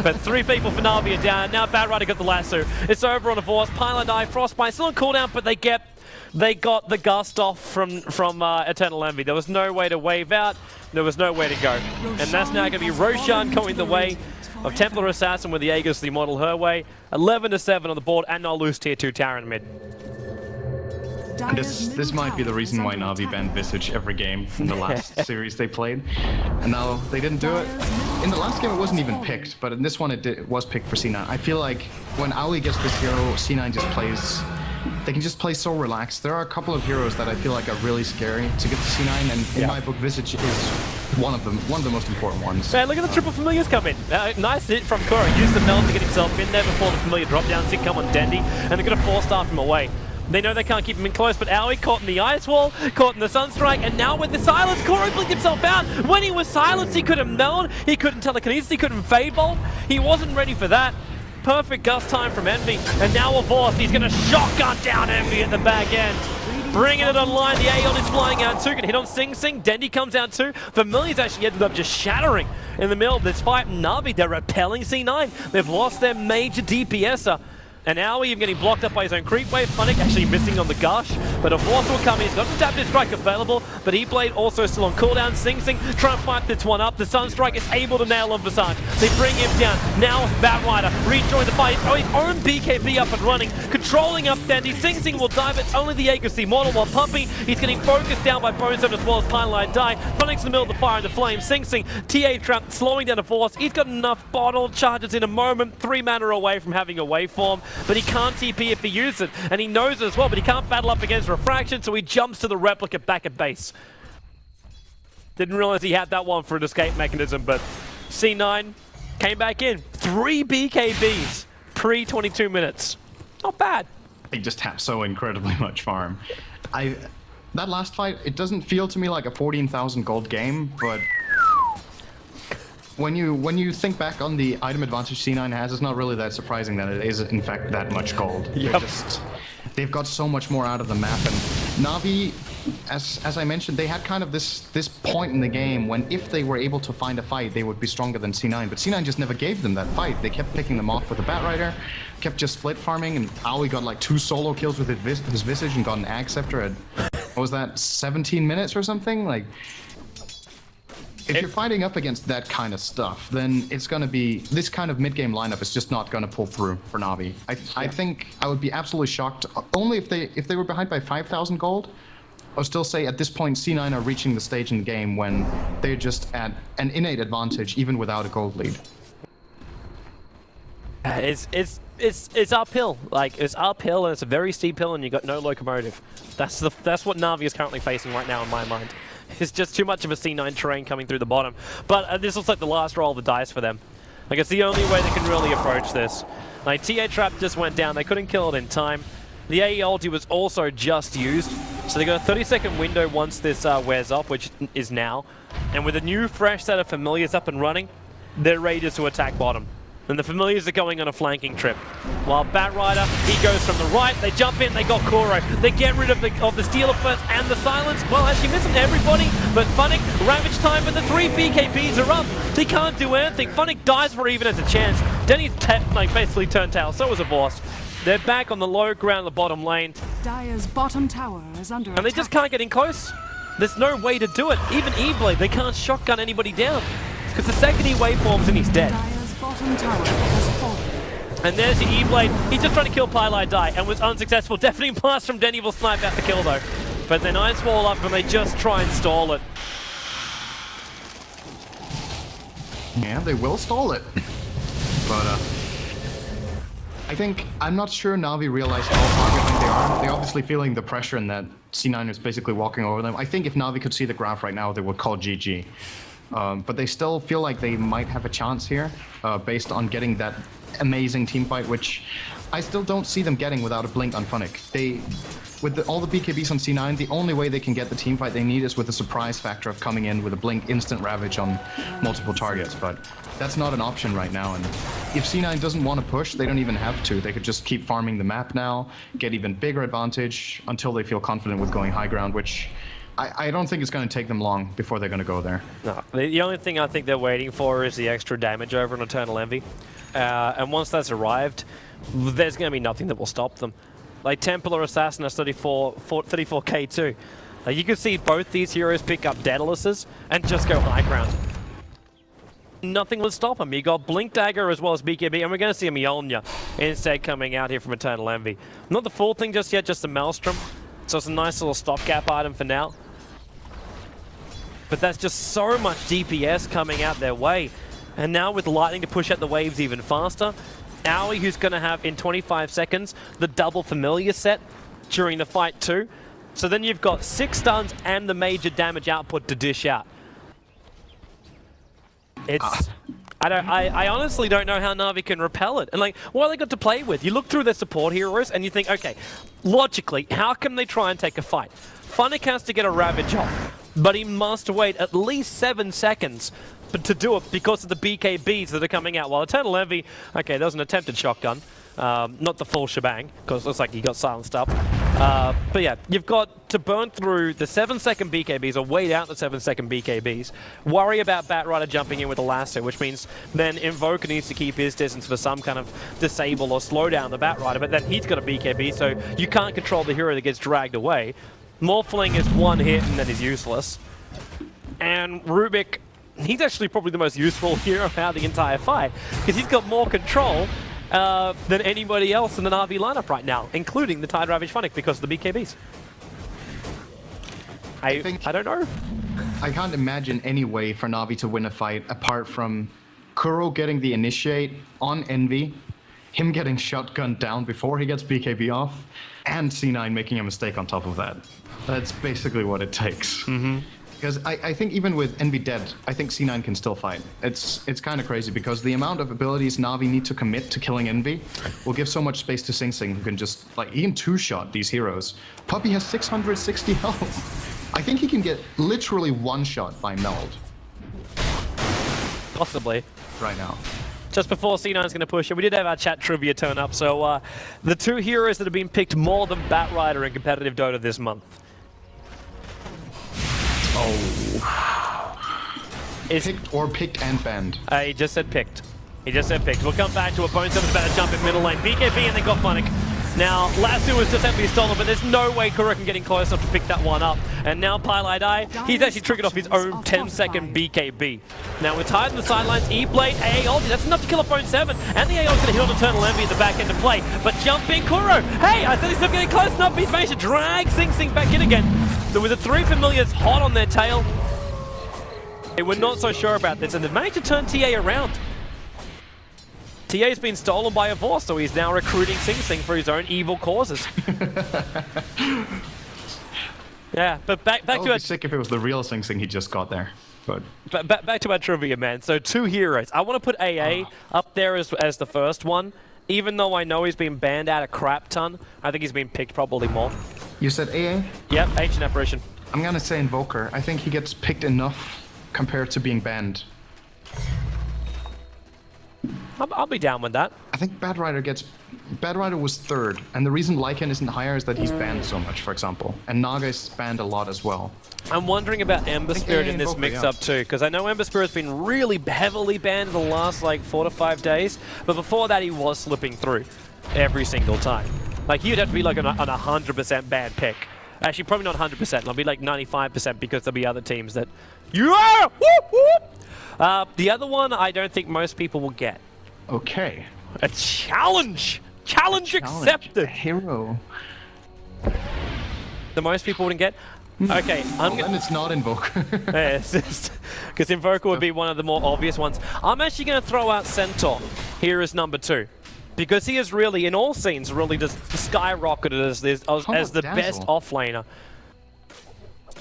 But 3 people for Na'Vi are down. Now Batrider got the lasso. It's over on Revorce. Pylite Die, Frostbite still on cooldown, but they got the gust off from Eternal Envy. There was no way to wave out. There was nowhere to go. And that's now going to be Roshan going the way of Templar Assassin with the Aegis, the model her way. 11-7 on the board, and not lose tier 2 tower in mid. And this might be the reason why Na'Vi banned Visage every game in the last series they played. And now they didn't do it. In the last game it wasn't even picked, but in this one it was picked for C9. I feel like when Aoi gets this hero, C9 just plays... They can just play so relaxed. There are a couple of heroes that I feel like are really scary to get to C9, and in my book, Visage is one of them, one of the most important ones. Man, look at the triple Familiars come in. Nice hit from Kuro. Use the Meld to get himself in there before the Familiar drop down. Sick come on Dendi, and they're going to 4-star him away. They know they can't keep him in close, but Aoi caught in the Ice Wall, caught in the Sunstrike, and now with the silence, Kuro blinked himself out. When he was silenced, he couldn't meld, he couldn't telekinesis, he couldn't Fade Bolt. He wasn't ready for that. Perfect gust time from Envy, and now Revorce, he's going to shotgun down Envy at the back end. Bringing it online, the Aeon is flying out too, can hit on Sing Sing, Dendi comes out too. Familiars actually ended up just shattering in the middle of this fight. Na'Vi, they're repelling C9. They've lost their major DPSer. And now even getting blocked up by his own creep wave. Funnick actually missing on the gush, but a Force will come in. He's got the Tap Strike available, but E-Blade also still on cooldown. Sing Sing trying to fight this one up. The Sunstrike is able to nail on Visage. They bring him down. Now Batrider rejoin the fight. Oh, his own BKB up and running, controlling up Dendi. Sing Sing will die, but only the Agency model while pumping. He's getting focused down by Bonestone as well as Pineline Die. Funnick's in the middle of the fire and the flame. Sing Sing, TA Trap slowing down the Force. He's got enough bottle charges in a moment. 3 mana away from having a waveform, but he can't TP if he uses it, and he knows it as well, but he can't battle up against Refraction, so he jumps to the replica back at base. Didn't realize he had that one for an escape mechanism, but C9 came back in. 3 BKBs pre-22 minutes. Not bad. They just have so incredibly much farm. That last fight, it doesn't feel to me like a 14,000 gold game, but when you think back on the item advantage C9 has, it's not really that surprising that it is in fact that much gold. Yep. They've got so much more out of the map, and Na'Vi, as I mentioned, they had kind of this point in the game when if they were able to find a fight, they would be stronger than C9, but C9 just never gave them that fight. They kept picking them off with the Batrider, kept just split farming, and Aoi got like 2 solo kills with his Visage and got an Ag Scepter at, what was that, 17 minutes or something? Like, if you're fighting up against that kind of stuff, then it's going to be, this kind of mid-game lineup is just not going to pull through for Na'Vi. I think I would be absolutely shocked, only if they were behind by 5,000 gold. I'll still say at this point C9 are reaching the stage in the game when they're just at an innate advantage even without a gold lead. It's uphill. Like, it's uphill and it's a very steep hill and you got no locomotive. That's what Na'Vi is currently facing right now in my mind. It's just too much of a C9 terrain coming through the bottom. But this looks like the last roll of the dice for them. Like, it's the only way they can really approach this. Like, TA Trap just went down. They couldn't kill it in time. The AE ulti was also just used. So they got a 30-second window once this wears off, which is now. And with a new, fresh set of familiars up and running, they're ready just to attack bottom. And the familiars are going on a flanking trip. While Batrider, he goes from the right, they jump in, they got Koro. They get rid of the Stealer first and the Silence. Well, actually missing everybody, but Funnick, Ravage time, but the 3 BKBs are up. They can't do anything. Funnick dies for even as a chance. Denny's basically turned tail, so was a boss. They're back on the low ground of the bottom lane. Dire's bottom tower is under attack. And they just can't get in close. There's no way to do it. Even E-Blade, they can't shotgun anybody down. Because the second he waveforms and he's dead. Dire's bottom tower has fallen. And there's the E-Blade. He's just trying to kill Pineline Die and was unsuccessful. Deafening Blast from Dendi will snipe out the kill though. But then Ice Wall up and they just try and stall it. Yeah, they will stall it. But I'm not sure Na'Vi realize how far behind they are. They're obviously feeling the pressure and that C9 is basically walking over them. I think if Na'Vi could see the graph right now, they would call GG. But they still feel like they might have a chance here, based on getting that amazing team fight, which I still don't see them getting without a blink on Funnick. With all the BKBs on C9, the only way they can get the team fight they need is with the surprise factor of coming in with a blink instant ravage on multiple targets, but that's not an option right now, and if C9 doesn't want to push, they don't even have to. They could just keep farming the map now, get even bigger advantage until they feel confident with going high ground, which I don't think it's going to take them long before they're going to go there. No, the only thing I think they're waiting for is the extra damage over an Eternal Envy. And once that's arrived, there's going to be nothing that will stop them. Like Templar Assassin has 34k too. Like, you can see both these heroes pick up Daedalus and just go high ground. Nothing will stop them. You got Blink Dagger as well as BKB, and we're going to see a Mjolnir instead coming out here from Eternal Envy. Not the full thing just yet, just the Maelstrom. So it's a nice little stopgap item for now. But that's just so much DPS coming out their way. And now with Lightning to push out the waves even faster, Aoi, who's going to have in 25 seconds the double familiar set during the fight too. So then you've got 6 stuns and the major damage output to dish out. It's... I honestly don't know how Na'Vi can repel it. And like, what have they got to play with? You look through their support heroes and you think, okay, logically, how can they try and take a fight? Funnick has to get a Ravage off, but he must wait at least 7 seconds to do it because of the BKBs that are coming out. While Eternal Envy, okay, there was an attempted shotgun. Not the full shebang, because it looks like he got silenced up. But yeah, you've got to burn through the 7-second BKBs, or wait out the 7-second BKBs. Worry about Batrider jumping in with a lasso, which means then Invoker needs to keep his distance for some kind of disable or slow down the Batrider, but then he's got a BKB, so you can't control the hero that gets dragged away. Morphling is one hit and then he's useless. And Rubik, he's actually probably the most useful hero out of the entire fight, because he's got more control than anybody else in the Na'Vi lineup right now, including the Tide Ravage Funnick because of the BKBs. I don't know. I can't imagine any way for Na'Vi to win a fight apart from Kuro getting the initiate on Envy, him getting shotgunned down before he gets BKB off, and C9 making a mistake on top of that. That's basically what it takes. Because I think even with Envy dead, I think C9 can still fight. It's kind of crazy because the amount of abilities Na'Vi need to commit to killing Envy will give so much space to Sing Sing, who can just, like, he can two-shot these heroes. Puppy has 660 health. I think he can get literally one-shot by Meld. Possibly. Right now. Just before C9's going to push it, we did have our chat trivia turn up, so the two heroes that have been picked more than Batrider in competitive Dota this month. Picked and banned. He just said picked. He just said picked. We'll come back to a Bone 7's about to jump in middle lane. BKB and then got Funnick. Now, Lasso was just empty stolen, but there's no way Kuro can get in close enough to pick that one up. And now Pylai Dai, he's actually triggered off his own 10-second BKB. Now, we're tied on the sidelines. E-Blade, AA ulti, that's enough to kill a Bone 7. And the AO's going to hit on Eternal Envy at the back end of play. But jumping Kuro, hey, I said he's not getting close enough. He's managed to drag Sing Sing back in again. There was a 3 Familiars hot on their tail. They were not so sure about this, and they've managed to turn TA around. TA's been stolen by a Vor, so he's now recruiting Sing Sing for his own evil causes. Yeah, but back to I'd be sick if it was the real Sing Sing he just got there. But back to our trivia, man. So 2 heroes. I want to put AA up there as the first one, even though I know he's been banned out a crap ton. I think he's been picked probably more. You said AA? Yep, Ancient Apparition. I'm gonna say Invoker. I think he gets picked enough compared to being banned. I'll be down with that. I think Batrider was 3rd, and the reason Lycan isn't higher is that he's banned so much, for example. And Naga is banned a lot as well. I'm wondering about Ember Spirit in this mix-up too, because I know Ember Spirit's been really heavily banned in the last like 4 to 5 days, but before that he was slipping through every single time. Like he'd have to be like on a 100% bad pick. Actually, probably not 100%. It'll be like 95% because there'll be other teams that... Yeah! Whoop, whoop! The other one I don't think most people will get. Okay. A challenge! Challenge accepted! A hero. The most people wouldn't get? Okay, then it's not Invoker. Yes, because Invoker would be one of the more obvious ones. I'm actually going to throw out Centaur here as number 2. Because he is really, in all scenes, really just skyrocketed as the best offlaner.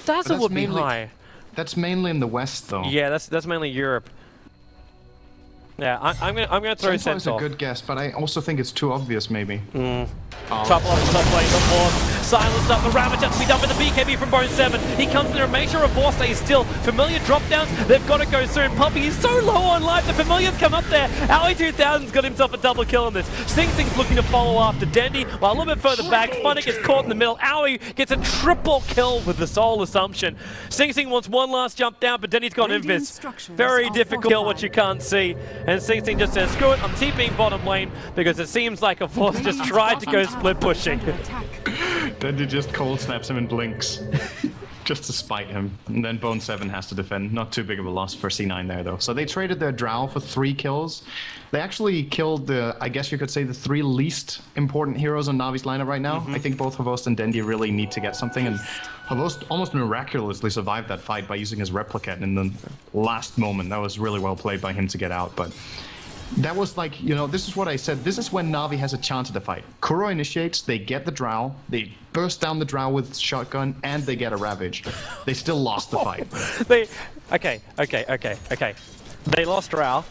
Dazzle would be high. That's mainly in the West, though. Yeah, that's mainly Europe. Yeah, I'm gonna throw Centaur. Centaur's a good guess, but I also think it's too obvious, maybe. Trouble off the top lane, the Force. Silenced up, the Ravage has to be done with the BKB from Bone 7. He comes in there and makes sure a Force stays still. Familiar drop downs, they've got to go soon. Puppy is so low on life, the Familiars come up there. Owie 2000's got himself a double kill on this. Sing Sing's looking to follow after Dendi, while a little bit further back, Funnick is caught in the middle. Owie gets a triple kill with the Soul Assumption. Sing Sing wants one last jump down, but Dendi's got Invis. Very difficult kill, what you can't see. And Sing Sing just says, screw it, I'm TPing bottom lane, because it seems like a Force just tried to go split pushing. Then he just cold snaps him and blinks. Just to spite him. And then Bone 7 has to defend. Not too big of a loss for C9 there, though. So they traded their Drow for 3 kills. They actually killed the, I guess you could say, the 3 least important heroes on Navi's lineup right now. I think both Havost and Dendi really need to get something, and Havost almost miraculously survived that fight by using his Replicant in the last moment. That was really well played by him to get out, but that was like, you know, this is what I said. This is when Na'Vi has a chance at the fight. Kuro initiates, they get the Drow, they burst down the Drow with shotgun, and they get a Ravage. They still lost the fight. Okay. They lost Drow.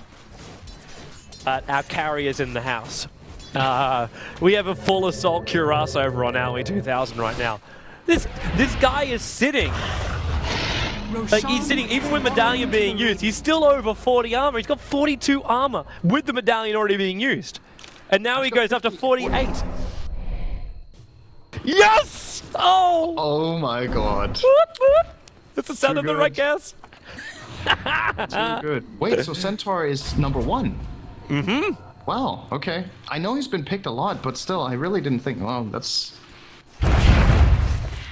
Our carrier's in the house. We have a full assault cuirass over on Owie 2000 right now. This guy is sitting. Like, he's sitting, even with Medallion being used, he's still over 40 armor. He's got 42 armor with the Medallion already being used. And now he goes up to 48. Yes! Oh! Oh my god. It's the sound Too of the good. right gas. Too good. Wait, so Centaur is number 1? Mm-hmm. Wow, okay. I know he's been picked a lot, but still, I really didn't think, well, that's...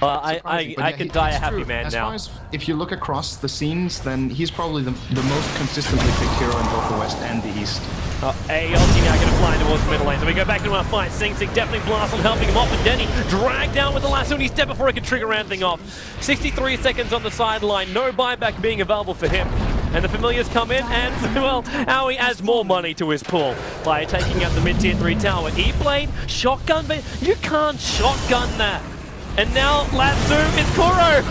I But yeah, could die a it's happy true. man as now. Far as if you look across the scenes, then he's probably the most consistently picked hero in both the West and the East. ALT now going to fly towards the middle lane. So we go back into our fight. Sing Sing definitely blast on helping him off. And Dendi dragged down with the lasso, and he's dead before he can trigger anything off. 63 seconds on the sideline. No buyback being available for him. And the familiars come in, and, well, Aoi adds more money to his pool by taking out the mid-tier 3 tower. E-Blade, shotgun, but you can't shotgun that. And now Latsu is Kuro.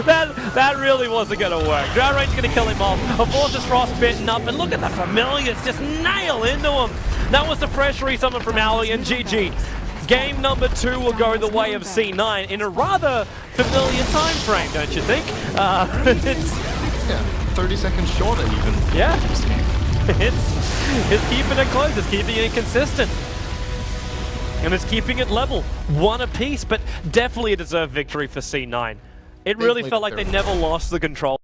That really wasn't going to work. Drought Range is going to kill him off. A Force is frostbitten up, and look at the familiars just nail into him. That was the pressure he summoned from Aoi, and GG. Game number 2 will go the way of C9 in a rather familiar time frame, don't you think? It's... Yeah, 30 seconds shorter even. Yeah, it's keeping it close, it's keeping it consistent. And it's keeping it level. One apiece, but definitely a deserved victory for C9. It really felt like they never lost the control.